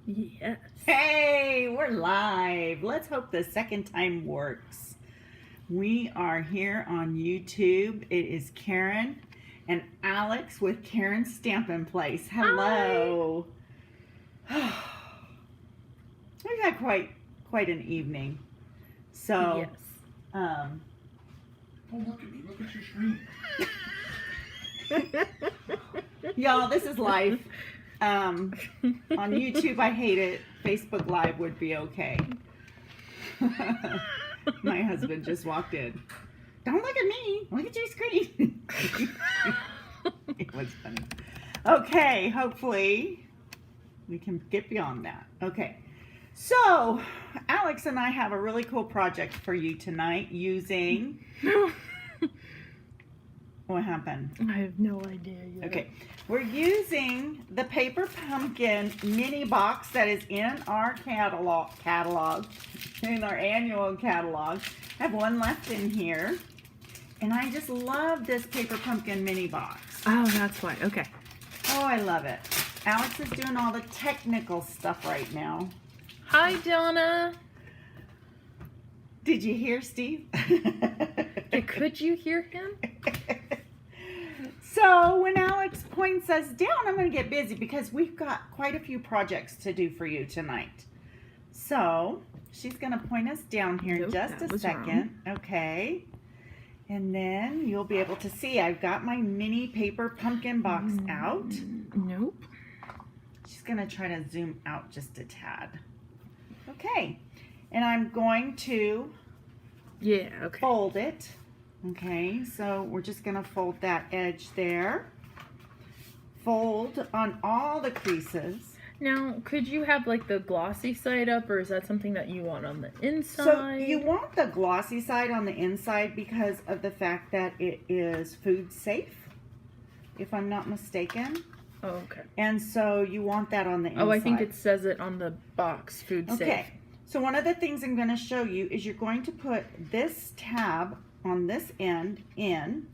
Yes. Hey, we're live. Let's hope the second time works. We are here on YouTube. It is Karen and Alex with Karen's Stampin' Place. Hello. We've had quite an evening. So, Yes. Oh, look at me. Look at your screen. Y'all, this is life. On YouTube, I hate it. Facebook Live would be okay. My husband just walked in. Don't look at me. Look at your screen. It was funny. Okay, hopefully we can get beyond that. Okay. So, Alex and I have a really cool project for you tonight using... What happened? I have no idea yet. Okay, we're using the Paper Pumpkin mini box that is in our catalog, in our annual catalog. I have one left in here, and I just love this Paper Pumpkin mini box. Oh, that's why. Okay. Oh, I love it. Alex is doing all the technical stuff right now. Hi, Donna. Did you hear Steve? Could you hear him? So when Alex points us down, I'm going to get busy because we've got quite a few projects to do for you tonight. So she's going to point us down here Nope, just a second. Wrong. Okay. And then you'll be able to see I've got my mini Paper Pumpkin box out. Nope. She's going to try to zoom out just a tad. Okay. And I'm going to fold it. Okay, so we're just going to fold that edge there. Fold on all the creases. Now, could you have like the glossy side up, or is that something that you want on the inside? So you want the glossy side on the inside because of the fact that it is food safe, if I'm not mistaken. Oh, okay. And so you want that on the inside. Oh, I think it says it on the box, food safe. Okay, so one of the things I'm going to show you is you're going to put this tab on this end in,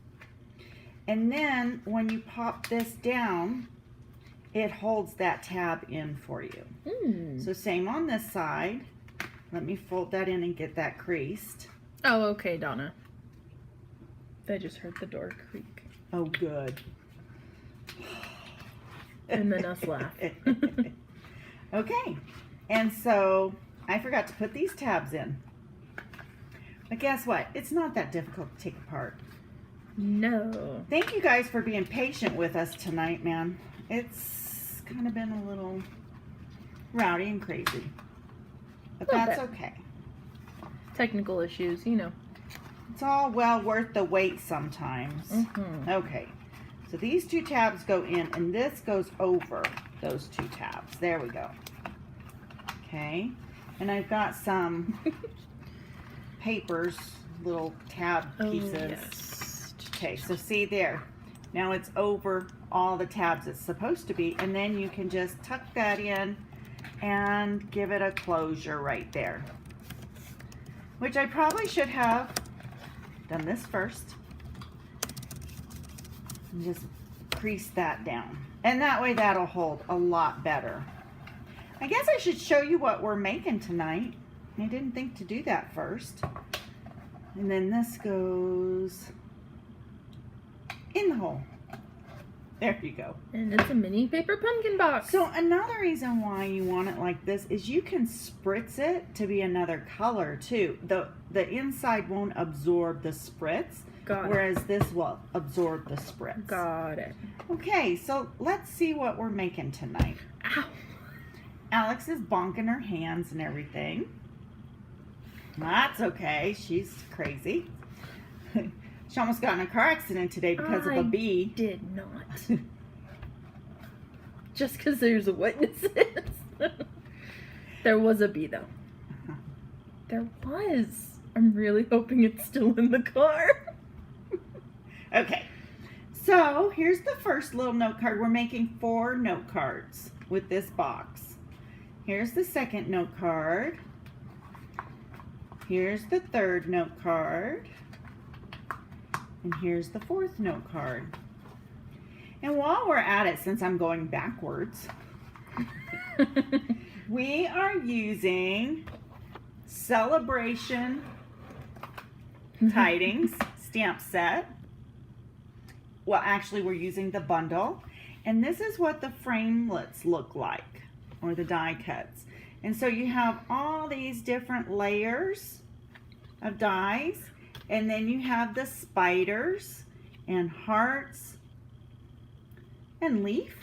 and then when you pop this down, it holds that tab in for you. So same on this side. Let me fold that in and get that creased. Oh, okay, Donna. I just heard the door creak. Oh, good. And then us laugh. Okay, and so I forgot to put these tabs in. But guess what? It's not that difficult to take apart. No. Thank you guys for being patient with us tonight, man. It's kind of been a little rowdy and crazy. But that's okay. Technical issues, you know. It's all well worth the wait sometimes. Okay. So these two tabs go in, and this goes over those two tabs. There we go. Okay. And I've got some... papers, little tab pieces. Yes. Okay, so see there. Now it's over all the tabs it's supposed to be, and then you can just tuck that in and give it a closure right there. Which I probably should have done this first. And just crease that down. And that way that'll hold a lot better. I guess I should show you what we're making tonight. I didn't think to do that first. And then this goes in the hole. There you go. And it's a mini Paper Pumpkin box. So another reason why you want it like this is you can spritz it to be another color too. The inside won't absorb the spritz, whereas this will absorb the spritz. Got it. Okay, so let's see what we're making tonight. Ow. Alex is bonking her hands and everything. That's okay. She's crazy. She almost got in a car accident today because of a bee. Did not. Just because there's witnesses. There was a bee, though. There was. I'm really hoping it's still in the car. Okay. So here's the first little note card. We're making 4 note cards with this box. Here's the second note card. Here's the third note card. And here's the fourth note card. And while we're at it, since I'm going backwards, We are using Celebration Tidings stamp set. Well, actually, we're using the bundle. And this is what the framelits look like, or the die cuts. And so you have all these different layers of dies, and then you have the spiders and hearts and leaf.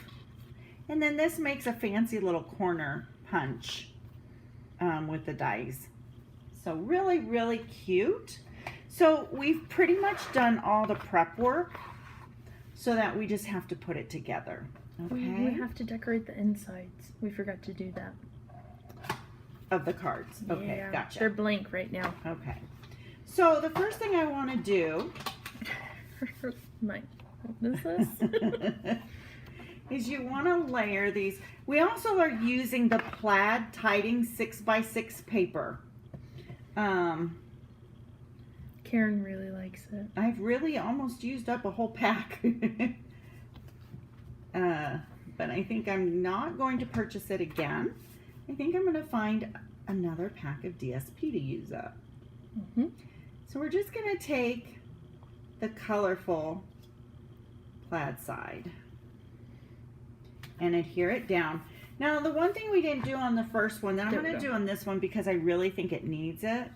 And then this makes a fancy little corner punch with the dies. So really, really cute. So we've pretty much done all the prep work so that we just have to put it together. Okay. We have to decorate the insides. We forgot to do that. Of the cards. Okay, Yeah, gotcha. They're blank right now. Okay. So the first thing I want to do Mike, what is this? is you want to layer these. We also are using the plaid Tidings 6x6 paper. Karen really likes it. I've really almost used up a whole pack. But I think I'm not going to purchase it again. I think I'm going to find another pack of DSP to use up. So we're just going to take the colorful plaid side and adhere it down. Now, the one thing we didn't do on the first one that I'm going to do on this one, because I really think it needs it,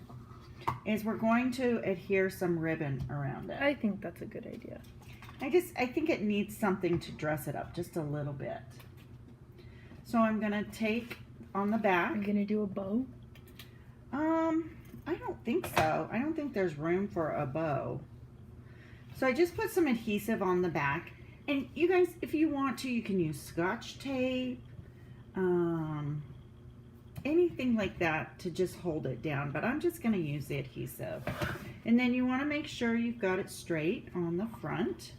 is we're going to adhere some ribbon around it. I think that's a good idea. I think it needs something to dress it up just a little bit. So I'm going to take on the back. Are you going to do a bow? I don't think so. I don't think there's room for a bow. So I just put some adhesive on the back. And you guys, if you want to, you can use Scotch tape, anything like that to just hold it down. But I'm just going to use the adhesive. And then you want to make sure you've got it straight on the front.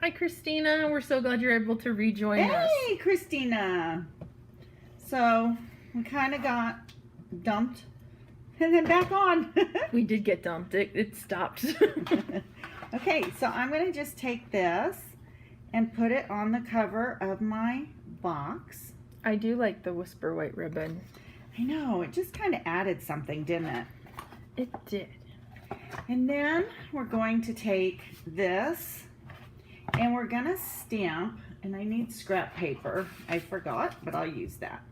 Hi, Christina. We're so glad you're able to rejoin us. Hey, Christina. So we kind of got dumped and then back on. We did get dumped. It stopped. Okay, so I'm going to just take this and put it on the cover of my box. I do like the Whisper White ribbon. I know, it just kind of added something, didn't it? It did. And then we're going to take this and we're going to stamp, and I need scrap paper. I forgot, but I'll use that.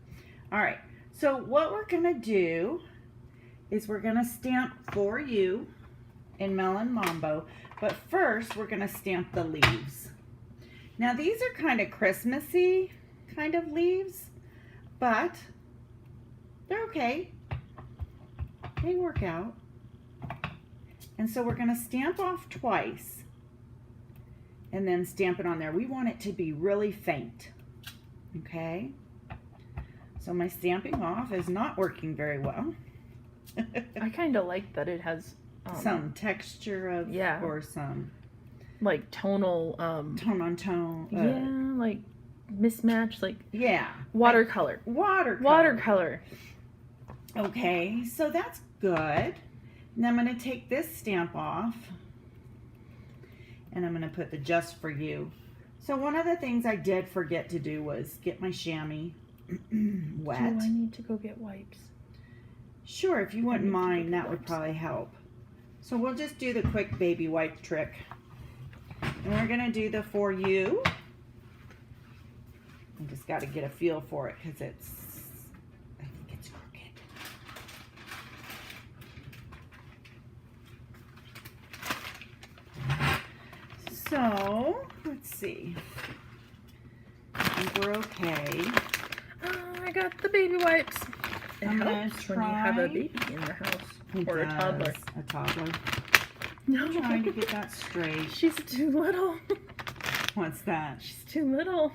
All right, so what we're going to do is we're going to stamp For You in Melon Mambo, but first we're going to stamp the leaves. Now these are kind of Christmassy kind of leaves, but they're okay. They work out. And so we're going to stamp off twice and then stamp it on there. We want it to be really faint. Okay? So my stamping off is not working very well. I kind of like that it has some texture of, yeah, or some like tonal tone on tone. Yeah, like mismatch, like yeah, watercolor. Watercolor. Okay, so that's good. And I'm going to take this stamp off and I'm going to put the Just For You. So one of the things I did forget to do was get my chamois wet. Do I need to go get wipes? Sure, if you wouldn't mind, that would probably help. So we'll just do the quick baby wipe trick. And we're going to do the For You. I just got to get a feel for it because I think it's crooked. So, let's see. I think we're okay. I got the baby wipes. It I'm gonna helps when you have a try. baby in the house. It Or a toddler. does. A toddler. No. I'm trying to get that straight. She's too little. What's that? She's too little.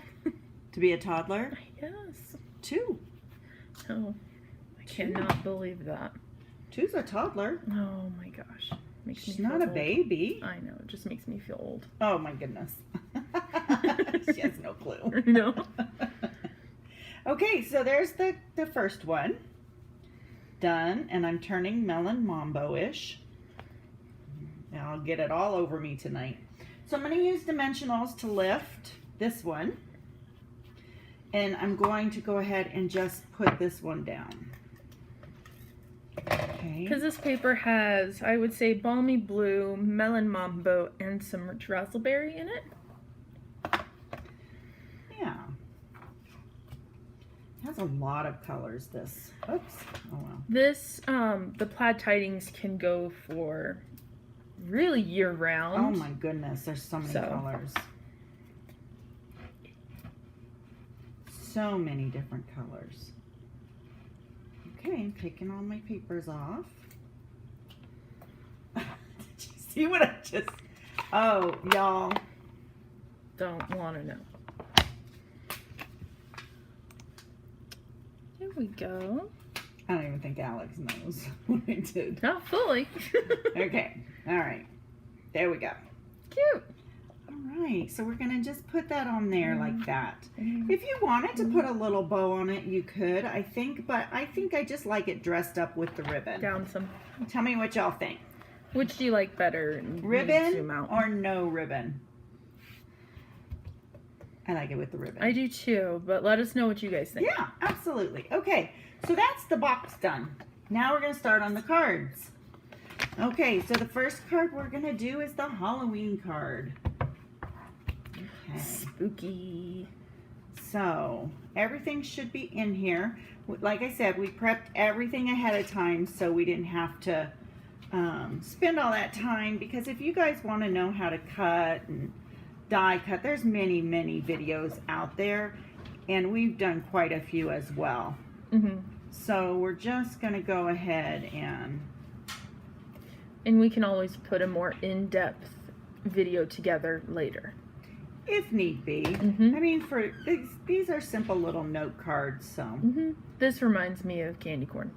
To be a toddler? Yes. 2. Oh, I cannot believe that. 2's a toddler. Oh my gosh. Makes She's me feel not a old. baby. I know. It just makes me feel old. Oh my goodness. She has no clue. No. Okay, so there's the first one. Done. And I'm turning Melon Mambo-ish. Now I'll get it all over me tonight. So I'm going to use dimensionals to lift this one. And I'm going to go ahead and just put this one down. Okay. Because this paper has, I would say, balmy blue, melon mambo, and some rich raspberry in it. Yeah. It has a lot of colors, this. Oops. Oh, well. This, the plaid tidings can go for really year round. Oh, my goodness. There's so many colors. So many different colors. Okay, I'm taking all my papers off. Did you see what I just... Oh, y'all. Don't want to know. There we go. I don't even think Alex knows what I did. Not fully. Okay, all right. There we go. Cute. All right, so we're gonna just put that on there like that. Mm-hmm. If you wanted to put a little bow on it, you could, I think, but I think I just like it dressed up with the ribbon. Down some. Tell me what y'all think. Which do you like better? Ribbon Zoom out. or no ribbon? I like it with the ribbon. I do too, but let us know what you guys think. Yeah, absolutely. Okay, so that's the box done. Now we're gonna start on the cards. Okay, so the first card we're gonna do is the Halloween card. Okay. Spooky. So everything should be in here. Like I said, we prepped everything ahead of time so we didn't have to spend all that time, because if you guys want to know how to cut and die cut, there's many videos out there, and we've done quite a few as well. Mm-hmm. So we're just gonna go ahead and we can always put a more in-depth video together later if need be. Mm-hmm. I mean, for these are simple little note cards, so mm-hmm. This reminds me of candy corn.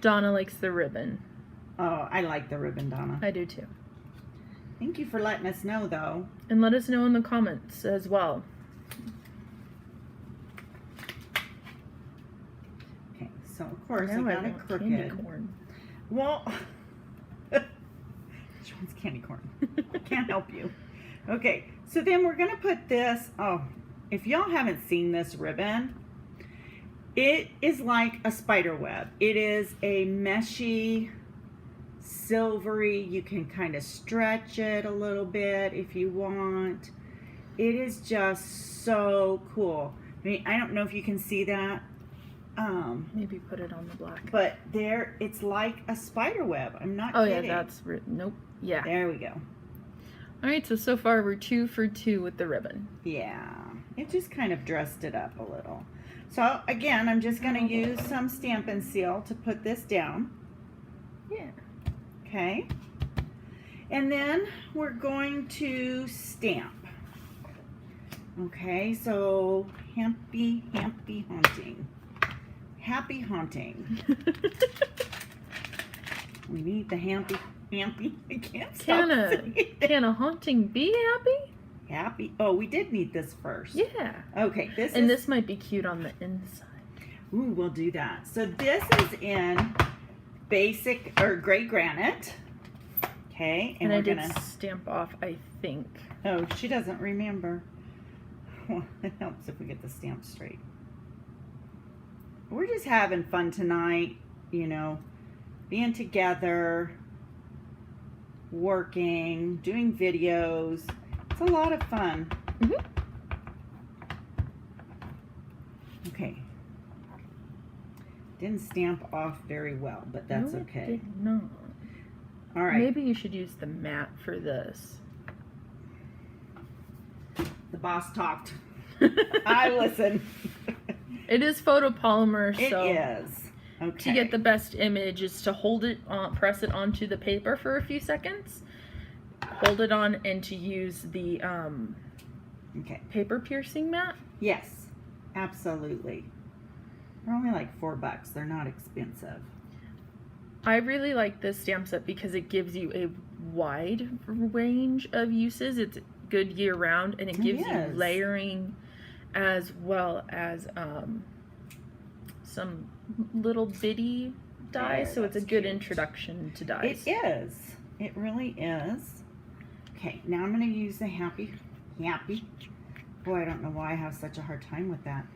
Donna likes the ribbon. oh, I like the ribbon, Donna. I do too. Thank you for letting us know, though. And let us know in the comments as well. Okay, so of course Now I got it want crooked. candy corn. Well, which one's candy corn? Can't help you. Okay, so then we're gonna put this. Oh, if y'all haven't seen this ribbon, it is like a spider web. It is a meshy, silvery. You can kind of stretch it a little bit if you want. It is just so cool. I mean, I don't know if you can see that. Maybe put it on the black. But there, it's like a spider web. I'm not Oh kidding. yeah, that's nope. Yeah. There we go. All right, so far we're 2 for 2 with the ribbon. Yeah, it just kind of dressed it up a little. So again, I'm just going to use some Stampin' Seal to put this down. Yeah. Okay. And then we're going to stamp. Okay, so happy haunting. Happy haunting. We need the happy. I can't stop saying it. Can a haunting be happy? Happy. Oh, we did need this first. Yeah. Okay, this might be cute on the inside. Ooh, we'll do that. So this is in basic or gray granite. Okay, And we're I did gonna stamp off, I think. Oh, she doesn't remember. Well, it helps if we get the stamp straight. We're just having fun tonight, you know, being together, working, doing videos. It's a lot of fun. Mm-hmm. Okay. Didn't stamp off very well, but that's No, it okay. did not. All right. Maybe you should use the matte for this. The boss talked. I listen. It is photopolymer, It so is. Okay. to get the best image is to hold it on, press it onto the paper for a few seconds, hold it on, and to use the Okay. paper piercing mat. Yes, absolutely. They're only like $4. They're not expensive. I really like this stamp set because it gives you a wide range of uses. It's good year round, and it gives you Yes. layering as well as some little bitty dies, Oh, so it's a that's good cute. introduction to It dies. is. It really is. Okay, now I'm going to use the happy Boy, I don't know why I have such a hard time with that.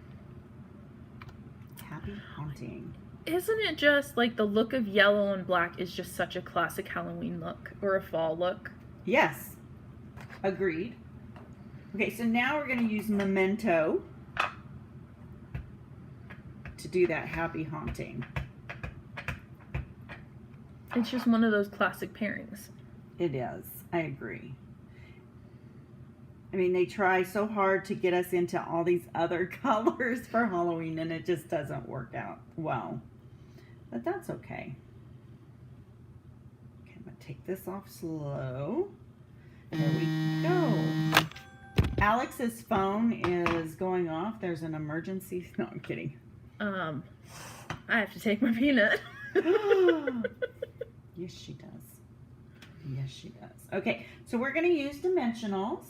Happy haunting. Isn't it just like the look of yellow and black is just such a classic Halloween look or a fall look? Yes. Agreed. Okay, so now we're going to use Memento to do that happy haunting. It's just one of those classic pairings. It is. I agree. I mean, they try so hard to get us into all these other colors for Halloween, and it just doesn't work out well. But that's okay. Okay, I'm going to take this off slow. There we go. Alex's phone is going off. There's an emergency. No, I'm kidding. I have to take my peanut. Yes, she does. Yes, she does. Okay, so we're going to use dimensionals.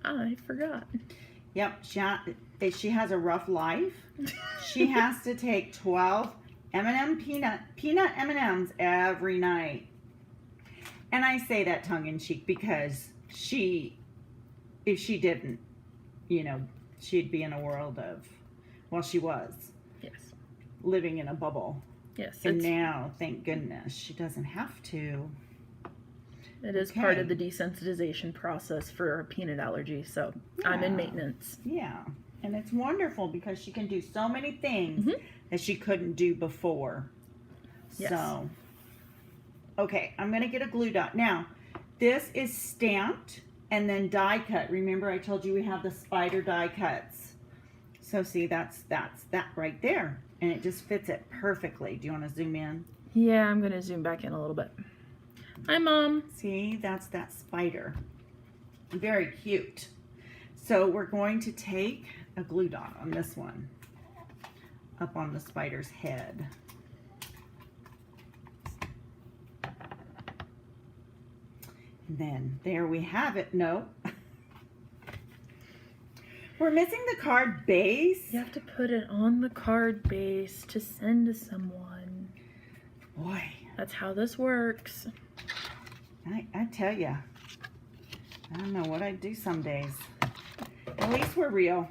I forgot. Yep, she has a rough life. She has to take 12 peanut M&Ms every night. And I say that tongue in cheek because if she didn't, you know, she'd be in a world of, well, she was. Yes. Living in a bubble. Yes. And now, thank goodness, she doesn't have to. It is part of the desensitization process for a peanut allergy, so yeah. I'm in maintenance. Yeah, and it's wonderful because she can do so many things that she couldn't do before. Yes. So, okay, I'm going to get a glue dot. Now, this is stamped and then die cut. Remember I told you we have the spider die cuts. So see, that's that right there. And it just fits it perfectly. Do you want to zoom in? Yeah, I'm going to zoom back in a little bit. Hi, Mom. See, that's that spider. Very cute. So we're going to take a glue dot on this one, up on the spider's head. And then there we have it. No. We're missing the card base. You have to put it on the card base to send to someone. Boy. That's how this works. I tell ya, I don't know what I'd do some days. At least we're real.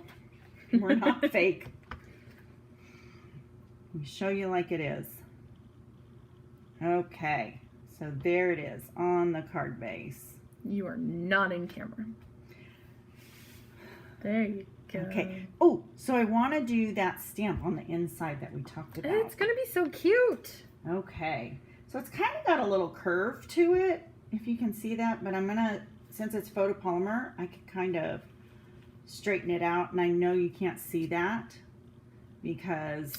We're not fake. We show you like it is. Okay, so there it is on the card base. You are not in camera. There you go. Okay. Oh, so I want to do that stamp on the inside that we talked about. It's going to be so cute. Okay. So it's kind of got a little curve to it, if you can see that, but I'm going to, since it's photopolymer, I can kind of straighten it out, and I know you can't see that because...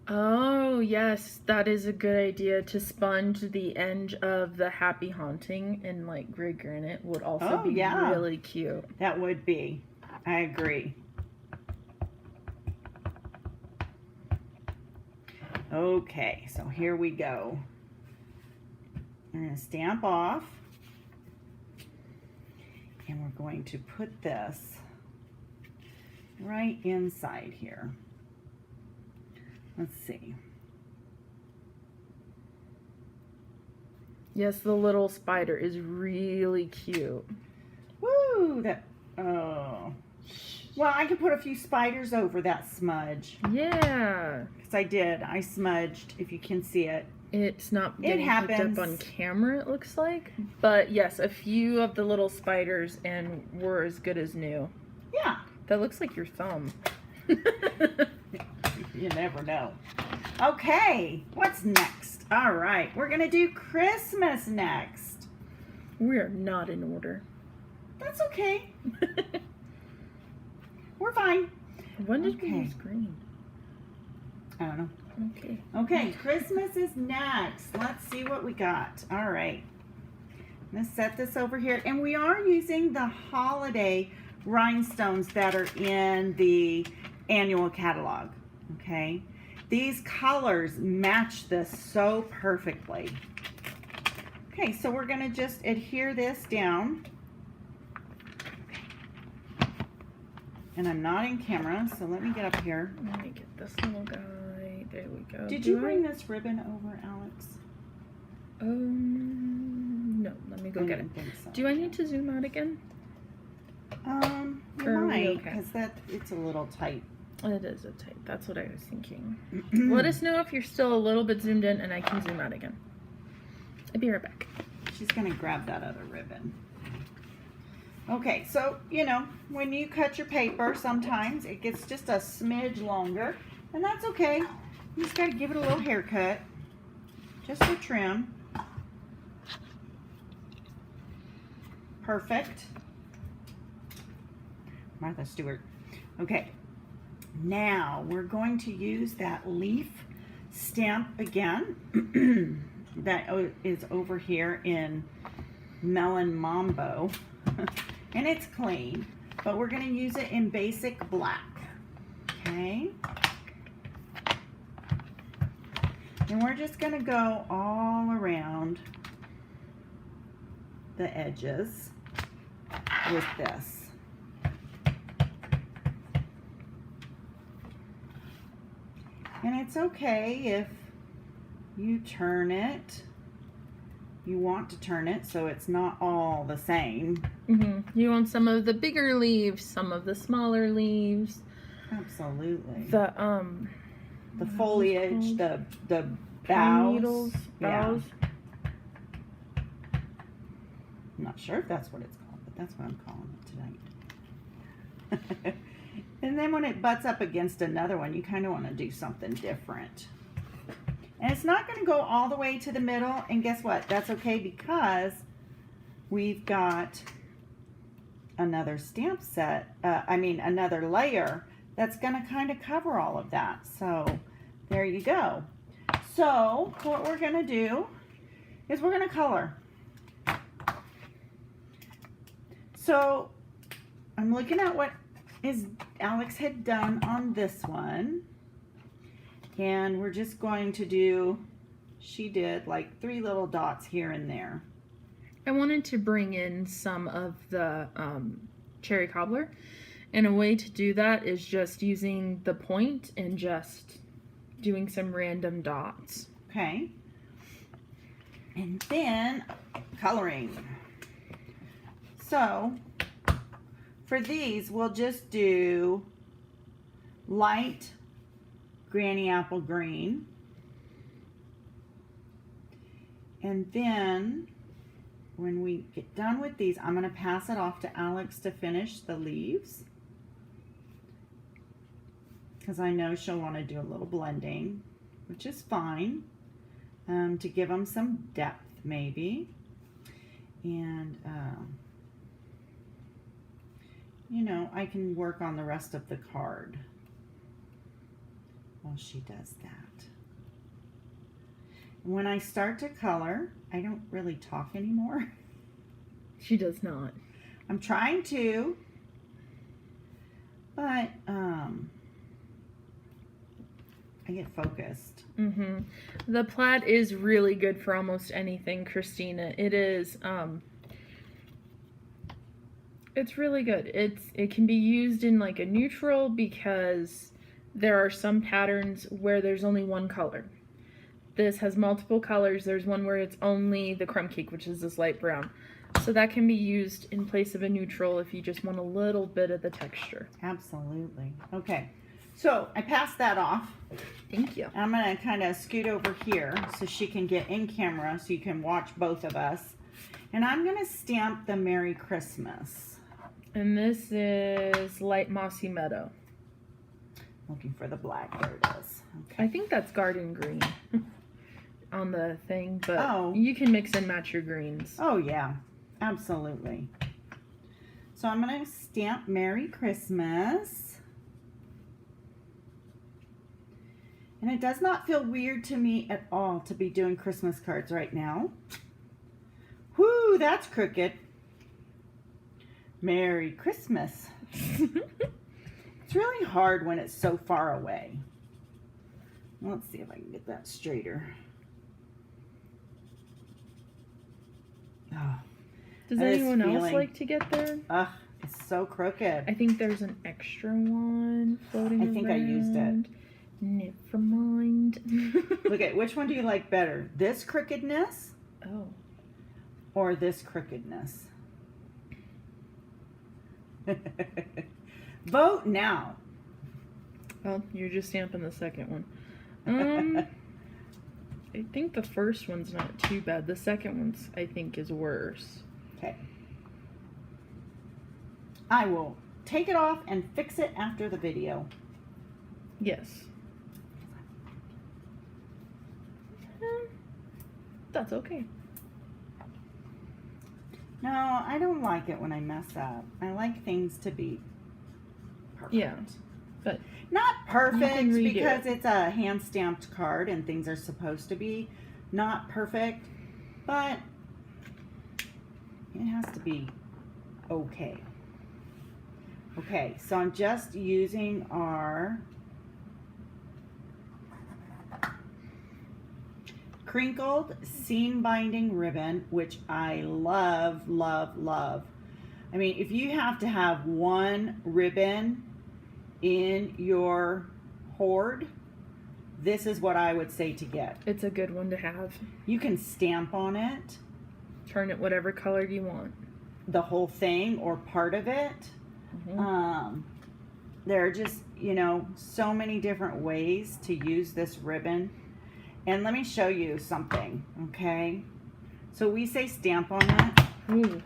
Oh, yes, that is a good idea. To sponge the end of the Happy Haunting in like gray granite would also be really cute. That would be. I agree. Okay, so here we go. I'm going to stamp off, and we're going to put this right inside here. Let's see. Yes, the little spider is really cute. Woo! Oh. Well, I could put a few spiders over that smudge. Yeah. Because I did. I smudged, if you can see it. It's not getting picked up on camera, it looks like. But yes, a few of the little spiders and we're as good as new. Yeah. That looks like your thumb. You never know. Okay, what's next? All right, we're going to do Christmas next. We are not in order. That's okay. We're fine. When did we use green? I don't know. Okay. Okay, Christmas is next. Let's see what we got. All right. I'm going to set this over here. And we are using the holiday rhinestones that are in the annual catalog. Okay. These colors match this so perfectly. Okay, so we're going to just adhere this down. And I'm not in camera, so let me get up here. Let me get this little guy. There we go. Did you bring this ribbon over, Alex? No. Let me go get it. So. Do I need to zoom out again? You Are we might, okay? because it's a little tight. It is a tight. That's what I was thinking. Let us know if you're still a little bit zoomed in, and I can zoom out again. I'll be right back. She's going to grab that other ribbon. Okay, so, you know, when you cut your paper, sometimes it gets just a smidge longer, and that's okay. You just got to give it a little haircut, just for trim. Perfect. Martha Stewart. Okay, now we're going to use that leaf stamp again. That is over here in Melon Mambo. And it's clean, but we're going to use it in basic black. Okay. And we're just going to go all around the edges with this. And it's okay if you turn it. You want to turn it so it's not all the same. You want some of the bigger leaves, some of the smaller leaves. Absolutely. The foliage, the pine boughs. needles, boughs. I'm not sure if that's what it's called, but that's what I'm calling it tonight. And then when it butts up against another one, you kind of want to do something different. And it's not going to go all the way to the middle. And guess what? That's okay, because we've got another stamp set, another layer that's going to kind of cover all of that. So there you go. So what we're going to do is we're going to color. So I'm looking at what Alex had done on this one. And we're just going to do, she did like 3 little dots here and there. I wanted to bring in some of the cherry cobbler. And a way to do that is just using the point and just doing some random dots. Okay. And then coloring. So for these, we'll just do light Granny Apple Green. And then when we get done with these, I'm going to pass it off to Alex to finish the leaves, because I know she'll want to do a little blending, which is fine, to give them some depth maybe. And you know, I can work on the rest of the card while she does that. When I start to color, I don't really talk anymore. She does not. I'm trying to, but I get focused. The plaid is really good for almost anything, Christina. It is, it's really good. It can be used in like a neutral, because there are some patterns where there's only one color. This has multiple colors. There's one where it's only the crumb cake, which is this light brown. So that can be used in place of a neutral if you just want a little bit of the texture. Absolutely. Okay, so I passed that off. Thank you. I'm going to kind of scoot over here so she can get in camera so you can watch both of us. And I'm going to stamp the Merry Christmas. And this is Light Mossy Meadow. Looking for the black. There it is. Okay. I think that's garden green on the thing, but Oh. you can mix and match your greens. Oh, yeah. Absolutely. So I'm going to stamp Merry Christmas. And it does not feel weird to me at all to be doing Christmas cards right now. Whoo, that's crooked. Merry Christmas. It's really hard when it's so far away. Let's see if I can get that straighter. Oh, Does I was anyone else feeling- like to get there? ugh, it's so crooked. I think there's an extra one floating I think I used it. around. Never mind. Look at, which one do you like better? This crookedness Oh. or this crookedness? Vote now. Well, you're just stamping the second one. I think the first one's not too bad. The second one's, I think, is worse. Okay. I will take it off and fix it after the video. Yes. That's okay. No, I don't like it when I mess up. I like things to be perfect. Yeah, but not you perfect can redo because it. it's a hand-stamped card and things are supposed to be not perfect, but it has to be okay. Okay, so I'm just using our crinkled seam binding ribbon, which I love, love, love. I mean, if you have to have one ribbon in your hoard, this is what I would say to get. It's a good one to have. You can stamp on it, Turn it whatever color you want. the whole thing or part of it. There are just, you know, so many different ways to use this ribbon. And let me show you something, okay? So we say stamp on it. Ooh.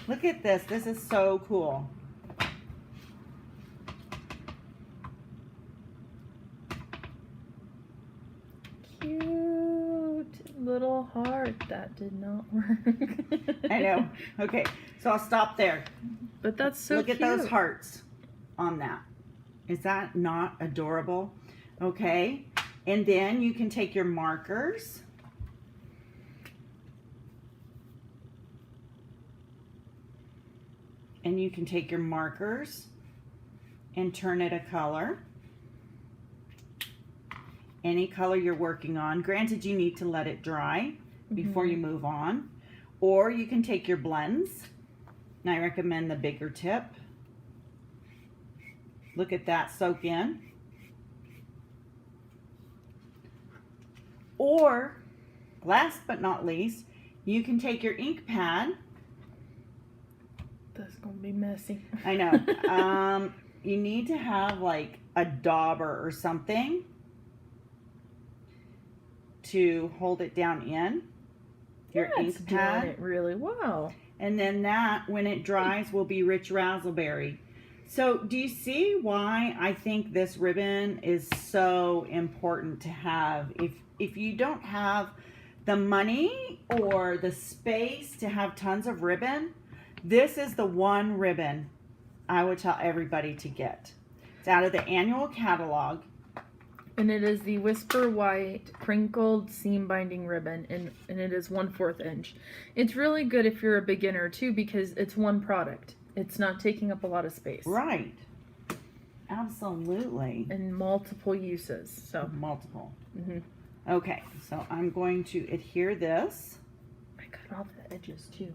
Look at this. This is so cool. Cute little heart. That did not work. I know. Okay, so I'll stop there. But that's so Look cute. at those hearts on that. Is that not adorable? Okay, and then you can take your markers. And you can take your markers and turn it a color. Any color you're working on. Granted, you need to let it dry before you move on. Or you can take your blends. And I recommend the bigger tip. Look at that soak in. Or, last but not least, you can take your ink pad. That's gonna be messy. I know. You need to have like a dauber or something to hold it down in your That's ink doing pad. it really well. And then that, when it dries, will be rich raspberry. So do you see why I think this ribbon is so important to have? If you don't have the money or the space to have tons of ribbon, this is the one ribbon I would tell everybody to get. It's out of the annual catalog. And it is the Whisper White crinkled seam binding ribbon, and it is 1/4 inch. It's really good if you're a beginner too, because it's one product. It's not taking up a lot of space. Right. Absolutely. And multiple uses. So Multiple. mhm. Okay, so I'm going to adhere this. I cut off the edges too.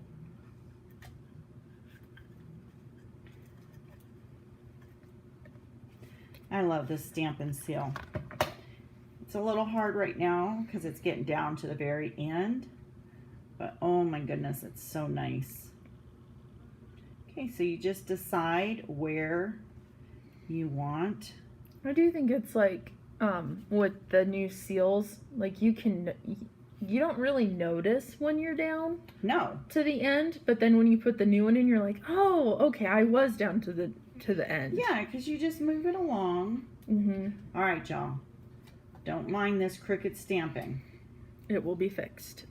I love this Stampin' Seal. It's a little hard right now because it's getting down to the very end. But oh my goodness, it's so nice. Okay, so you just decide where you want. I do think it's like with the new seals, like you don't really notice when you're down No. to the end, but then when you put the new one in, you're like, oh, okay, I was down to the end. Yeah, because you just move it along. All right, y'all. Don't mind this crooked stamping. It will be fixed.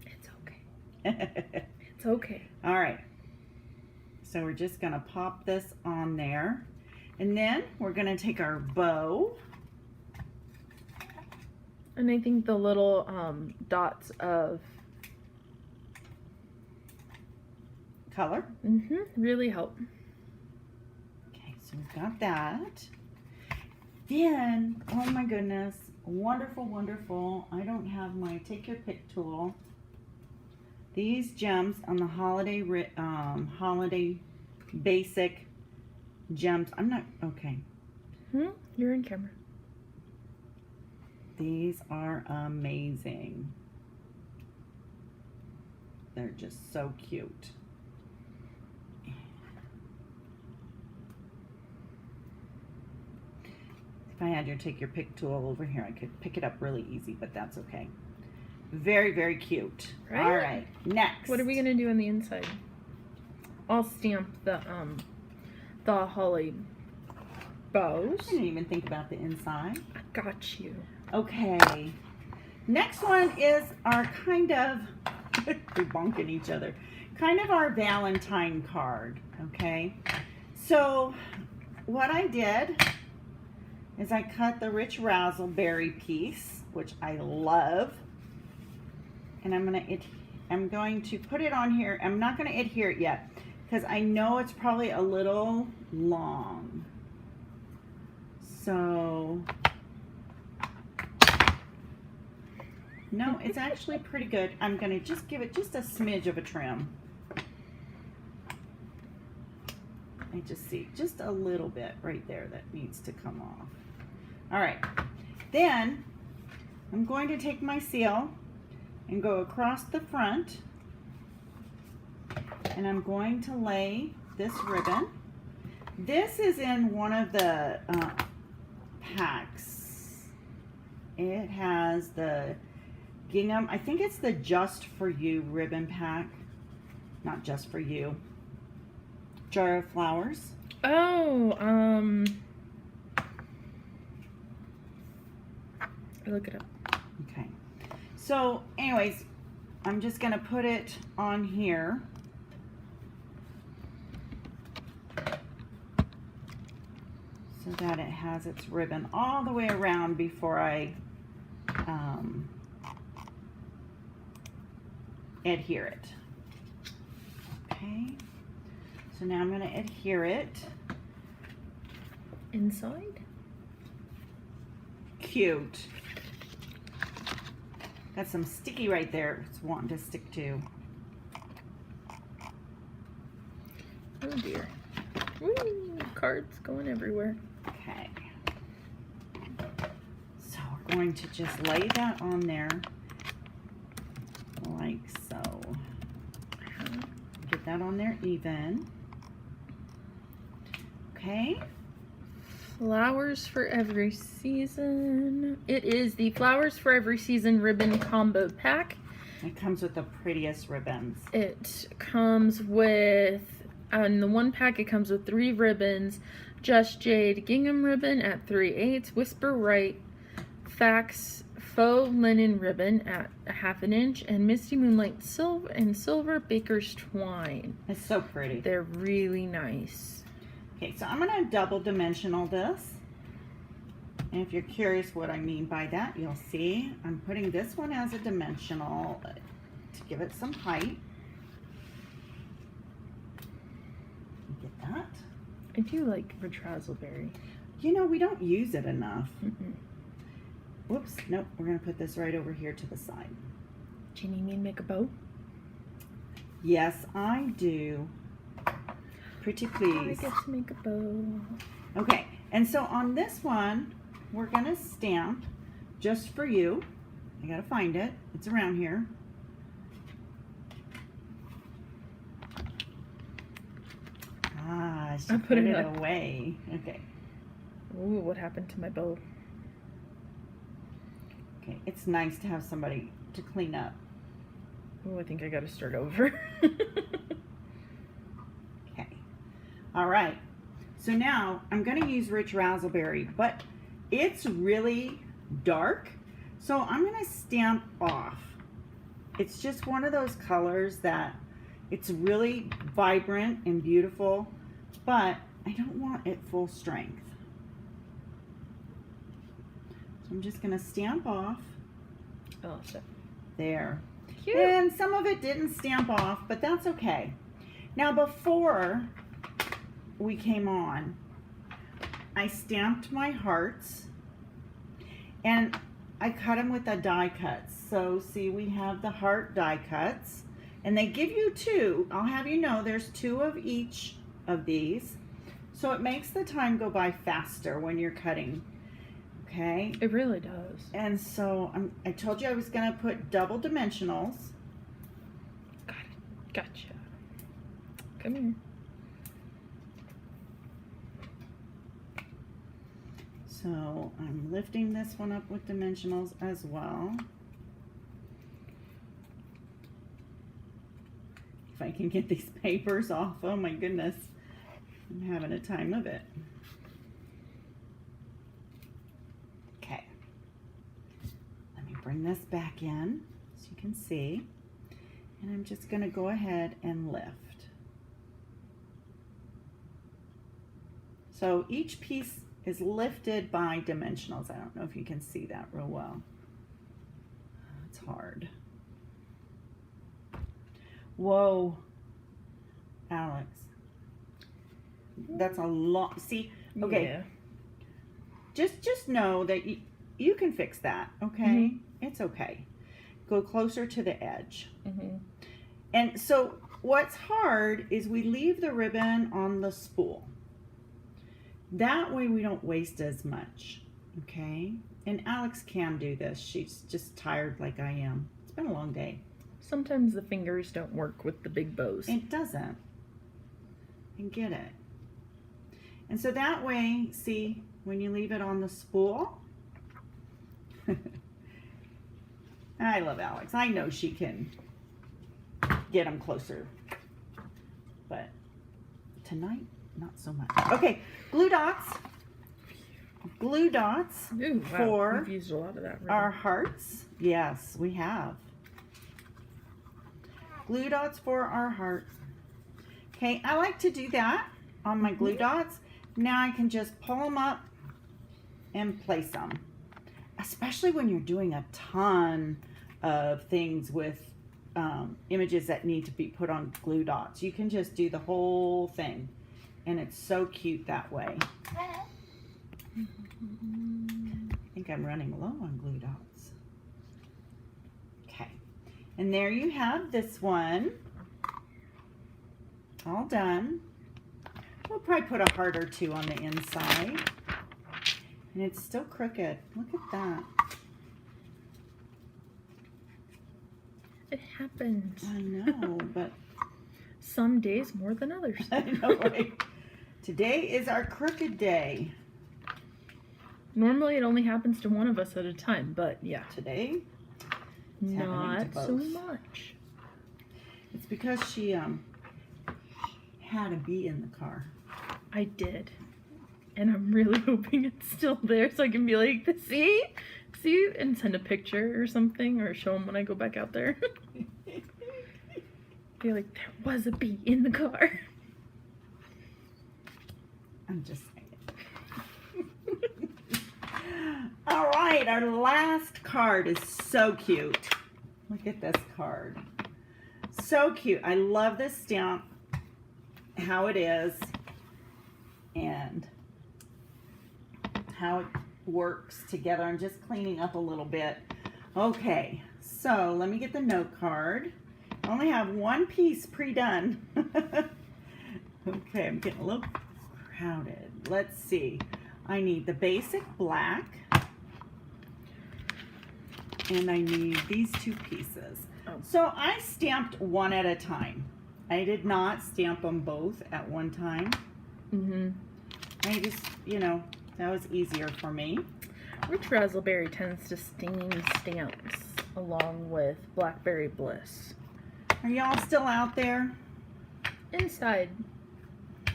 It's okay. It's okay. All right. So we're just going to pop this on there. And then we're going to take our bow. And I think the little dots of Color. really help. Okay, so we've got that. Then, oh my goodness, wonderful, wonderful. I don't have my take your pick tool. These gems on the holiday basic gems. I'm not, okay. You're in camera. These are amazing. They're just so cute. If I had you take your pick tool over here, I could pick it up really easy, but that's okay. Very, very cute. Right? All right, next. What are we gonna do on the inside? I'll stamp the holly bows. I didn't even think about the inside. I got you. Okay. Next one is our kind of, we're bonking each other, kind of our Valentine card, okay? So what I did is I cut the rich raspberry piece, which I love, and I'm going to put it on here. I'm not going to adhere it yet because I know it's probably a little long. So, no, it's actually pretty good. I'm going to just give it just a smidge of a trim. I just see just a little bit right there that needs to come off. All right, then I'm going to take my seal and go across the front, and I'm going to lay this ribbon. This is in one of the packs. It has the gingham, I think it's the Just For You ribbon pack. Not Just For You. Jar of Flowers. Oh, look it up. Okay. So, anyways, I'm just going to put it on here. So that it has its ribbon all the way around before I adhere it. Okay. So now I'm going to adhere it. Inside? Cute. Got some sticky right there. It's wanting to stick to. Oh dear. Woo, cards going everywhere. Okay. So we're going to just lay that on there like so. Get that on there even. Okay. Flowers for Every Season. It is the Flowers for Every Season ribbon combo pack. It comes with the prettiest ribbons. It comes with, on the one pack, it comes with 3 ribbons. Just Jade gingham ribbon at 3/8, Whisper Right, Fax faux linen ribbon at 1/2 inch, and Misty Moonlight silver baker's twine. It's so pretty. They're really nice. Okay, so I'm going to double dimensional this. And if you're curious what I mean by that, you'll see I'm putting this one as a dimensional to give it some height. Get that? I do like rich raspberry. You know, we don't use it enough. Mm-mm. Whoops, nope, we're going to put this right over here to the side. Do you need me to make a bow? Yes, I do. Pretty please. I get to make a bow. Okay, and so on this one, we're going to stamp Just For You. I got to find it. It's around here. Ah, she I put it up. away. Okay. Ooh, what happened to my bow? Okay, it's nice to have somebody to clean up. Ooh, I think I gotta start over. Okay. All right. So now I'm going to use rich raspberry, but it's really dark. So I'm going to stamp off. It's just one of those colors that it's really vibrant and beautiful, but I don't want it full strength. So I'm just going to stamp off. Oh, so There. cute. And some of it didn't stamp off, but that's okay. Now before we came on, I stamped my hearts and I cut them with the die cuts. So see, we have the heart die cuts and they give you 2. I'll have you know there's 2 of each of these. So it makes the time go by faster when you're cutting. Okay. It really does. And so I told you I was going to put double dimensionals. Got it. Gotcha. Come here. So I'm lifting this one up with dimensionals as well. If I can get these papers off, oh my goodness, I'm having a time of it. Okay, let me bring this back in so you can see, and I'm just going to go ahead and lift. So each piece is lifted by dimensionals. I don't know if you can see that real well. It's hard. Whoa, Alex. That's a lot. See, okay. Yeah. Just know that you can fix that, okay? It's okay. Go closer to the edge. And so what's hard is we leave the ribbon on the spool. That way we don't waste as much, okay? And Alex can do this. She's just tired like I am. It's been a long day. Sometimes the fingers don't work with the big bows. It doesn't. I get it. And so that way, see, when you leave it on the spool, I love Alex. I know she can get them closer. But tonight, not so much. Okay, glue dots. Glue dots. Ooh, wow. For We've used a lot of that ribbon. our hearts. Yes, we have. Glue dots for our hearts. Okay, I like to do that on my glue dots. Now I can just pull them up and place them. Especially when you're doing a ton of things with images that need to be put on glue dots. You can just do the whole thing. And it's so cute that way. I think I'm running low on glue dots. Okay. And there you have this one. All done. We'll probably put a heart or two on the inside. And it's still crooked. Look at that. It happens. I know, but Some days more than others. I know, right? Today is our crooked day. Normally it only happens to one of us at a time, but yeah. Today, Not to so both. much. It's because she had a bee in the car. I did. And I'm really hoping it's still there so I can be like, see? See? And send a picture or something or show them when I go back out there. Be like, there was a bee in the car. I'm just saying. All right, our last card is so cute. Look at this card. So cute. I love this stamp, how it is, and how it works together. I'm just cleaning up a little bit. Okay, so let me get the note card. I only have one piece pre-done. Okay, I'm getting a little crowded. Let's see. I need the basic black. And I need these two pieces. Oh. So I stamped one at a time. I did not stamp them both at one time. I just, you know, that was easier for me. Rich Razzleberry tends to stain stamps along with Blackberry Bliss. Are y'all still out there? Inside.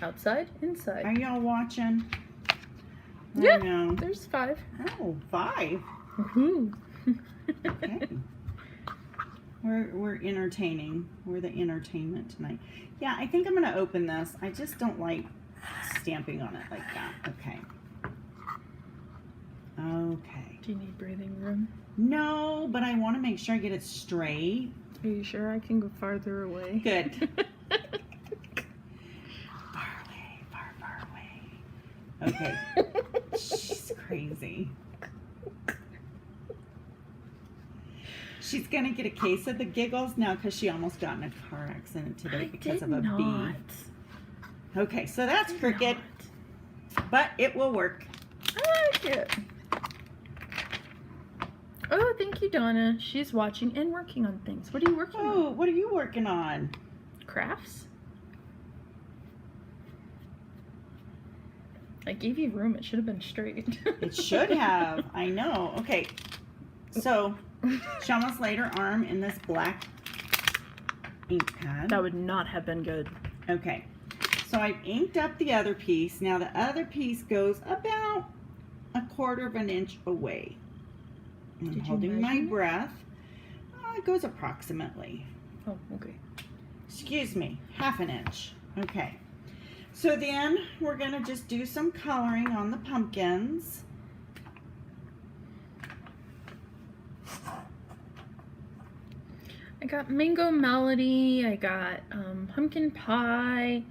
Outside, inside. Are y'all watching? Yeah. I know. There's 5. Oh, 5. Woohoo. Okay. We're entertaining. We're the entertainment tonight. Yeah, I think I'm going to open this. I just don't like stamping on it like that. Okay. Okay. Do you need breathing room? No, but I want to make sure I get it straight. Are you sure I can go farther away? Good. Far away, far, far away. Okay. She's crazy. She's going to get a case of the giggles now because she almost got in a car accident today because of a bee. Okay, so that's crooked, but it will work. I like it. Oh, thank you, Donna. She's watching and working on things. What are you working on? Oh, what are you working on? Crafts? I gave you room. It should have been straight. It should have. I know. Okay. So, she almost laid her arm in this black ink pad. That would not have been good. Okay. So, I inked up the other piece. Now, the other piece goes about 1/4 of an inch away. I'm holding my breath. It goes approximately. Oh, okay. Excuse me, 1/2 an inch. Okay. So then we're going to just do some coloring on the pumpkins. I got Mango Melody, I got pumpkin pie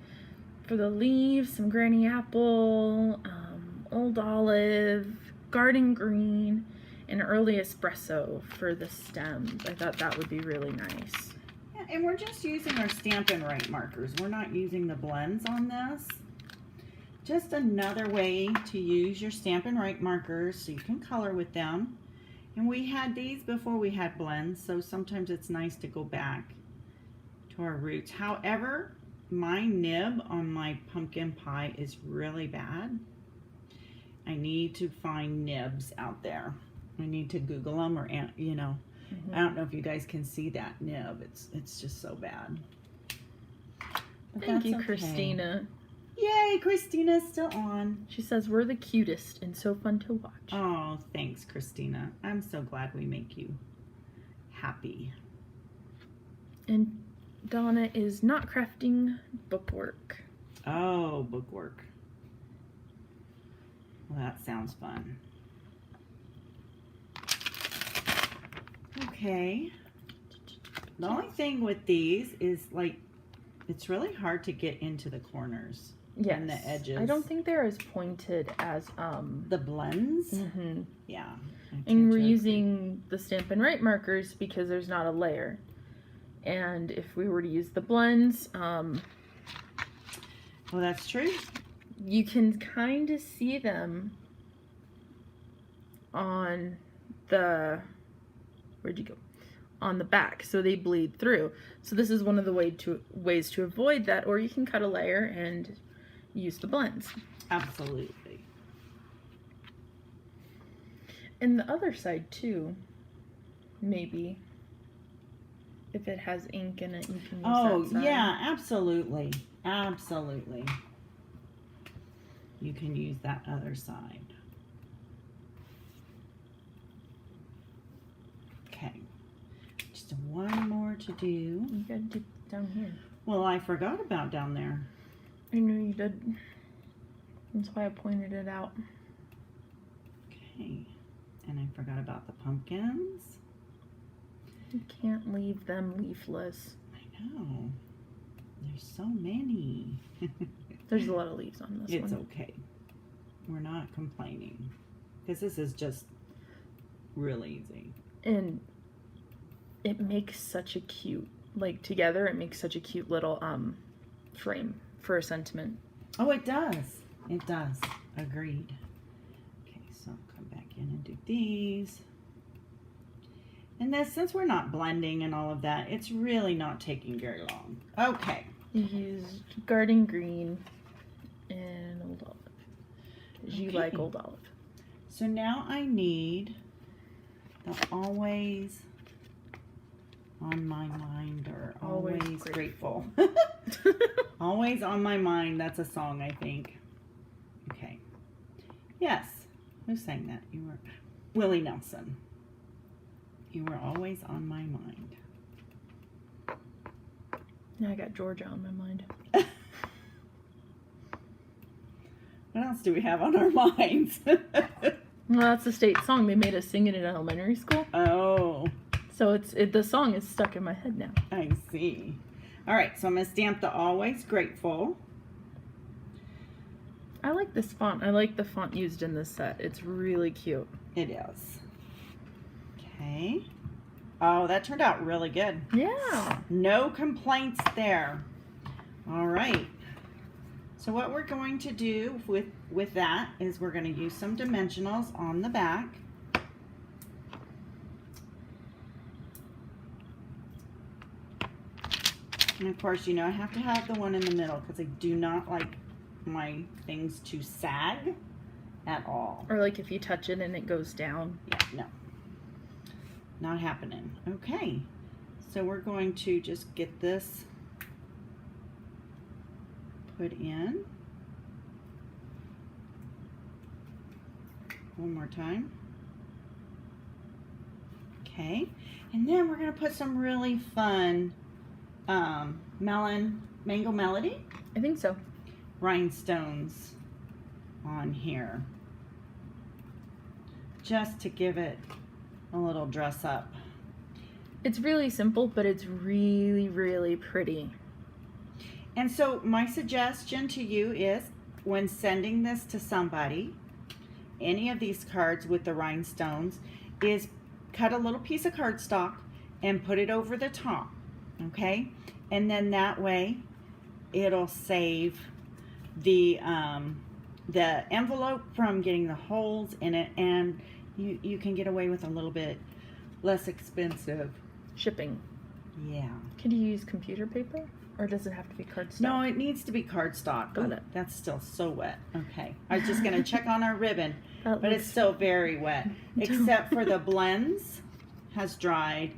for the leaves, some granny apple, old olive, garden green, and early espresso for the stems. I thought that would be really nice. Yeah, and we're just using our Stampin' Right markers. We're not using the blends on this. Just another way to use your Stampin' Right markers so you can color with them. And we had these before we had blends, so sometimes it's nice to go back to our roots. However, my nib on my pumpkin pie is really bad. I need to find nibs out there. I need to Google them, or you know, I don't know if you guys can see that nib. It's just so bad. But Thank you, okay. Christina. Yay, Christina's still on. She says we're the cutest and so fun to watch. Oh, thanks, Christina. I'm so glad we make you happy. And Donna is not crafting bookwork. Oh, bookwork. Well, that sounds fun. Okay. The only thing with these is, like, it's really hard to get into the corners. Yes. And the edges. I don't think they're as pointed as the blends. Mhm. Yeah. And we're using the Stampin' Right markers because there's not a layer. And if we were to use the blends, well, that's true. you can kind of see them on the, where'd you go? On the back, so they bleed through. So this is one of the ways to avoid that, or you can cut a layer and use the blends. Absolutely. And the other side too, maybe, if it has ink in it, you can use that side. Yeah, absolutely. Absolutely. You can use that other side. Okay. Just one more to do. You gotta do down here. Well, I forgot about down there. I know you did. That's why I pointed it out. Okay. And I forgot about the pumpkins. You can't leave them leafless. I know. There's so many. There's a lot of leaves on this It's one. okay. We're not complaining. Because this is just real easy. And it makes such a cute, like together it makes such a cute little frame for a sentiment. Oh, it does. It does. Agreed. Okay, so I'll come back in and do these. And this, since we're not blending and all of that, it's really not taking very long. Okay. You used garden green and old olive. Because you like old olive. So now I need the Always on My Mind, or Always Grateful. Always on My Mind. That's a song, I think. Okay. Yes. Who sang that? You were Willie Nelson. You were always on my mind. Now I got Georgia on my mind. What else do we have on our minds? Well, that's a state song. They made us sing it in elementary school. Oh. So the song is stuck in my head now. I see. All right, so I'm going to stamp the Always Grateful. I like this font. I like the font used in this set. It's really cute. It is. Okay. Oh, that turned out really good. Yeah. No complaints there. All right. So what we're going to do with that is we're going to use some dimensionals on the back. And of course, you know, I have to have the one in the middle because I do not like my things to sag at all. Or like if you touch it and it goes down. Yeah, no. Not happening. Okay. So we're going to just get this put in. One more time. Okay. And then we're going to put some really fun mango melody I think so. rhinestones on here. Just to give it a little dress up. It's really simple, but it's really, really pretty. And so my suggestion to you is when sending this to somebody, any of these cards with the rhinestones, is cut a little piece of cardstock and put it over the top, okay? And then that way it'll save the envelope from getting the holes in it, and you can get away with a little bit less expensive Shipping. Yeah. Can you use computer paper? Or does it have to be cardstock? No, it needs to be cardstock. Got it. That's still so wet. Okay. I was just going to check on our ribbon, That but looks- it's still very wet. Except for the blends has dried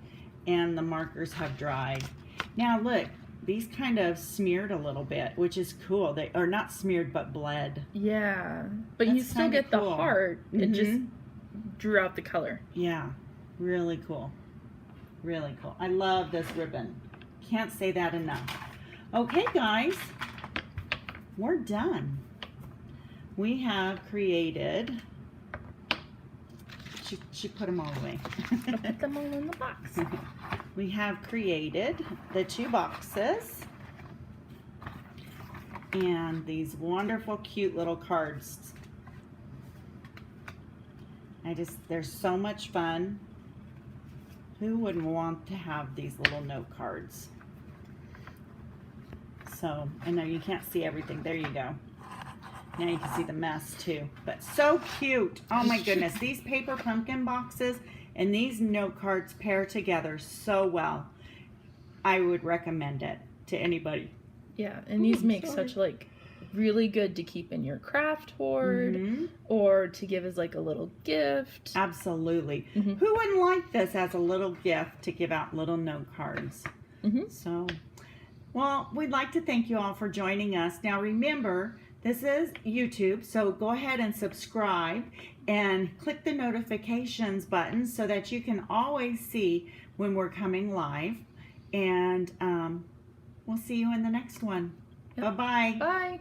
and the markers have dried. Now look, these kind of smeared a little bit, which is cool. They are not smeared, but bled. Yeah. But you That's still kinda get the cool. heart. It just Mhm. drew out the color. Yeah. Really cool. Really cool. I love this ribbon. Can't say that enough. Okay, guys, we're done. We have created, she put them all away. I'll put them all in the box. We have created the 2 boxes and these wonderful, cute little cards. They're so much fun. Who wouldn't want to have these little note cards? So, I know you can't see everything. There you go. Now you can see the mess too. But so cute. Oh my goodness. These paper pumpkin boxes and these note cards pair together so well. I would recommend it to anybody. Yeah, and these Ooh, make sorry. such like really good to keep in your craft hoard Mhm. or to give as like a little gift. Absolutely. Mhm. Who wouldn't like this as a little gift to give out little note cards? Mhm. So, well, we'd like to thank you all for joining us. Now remember, this is YouTube, so go ahead and subscribe and click the notifications button so that you can always see when we're coming live. And we'll see you in the next one. Yep. Bye-bye. Bye.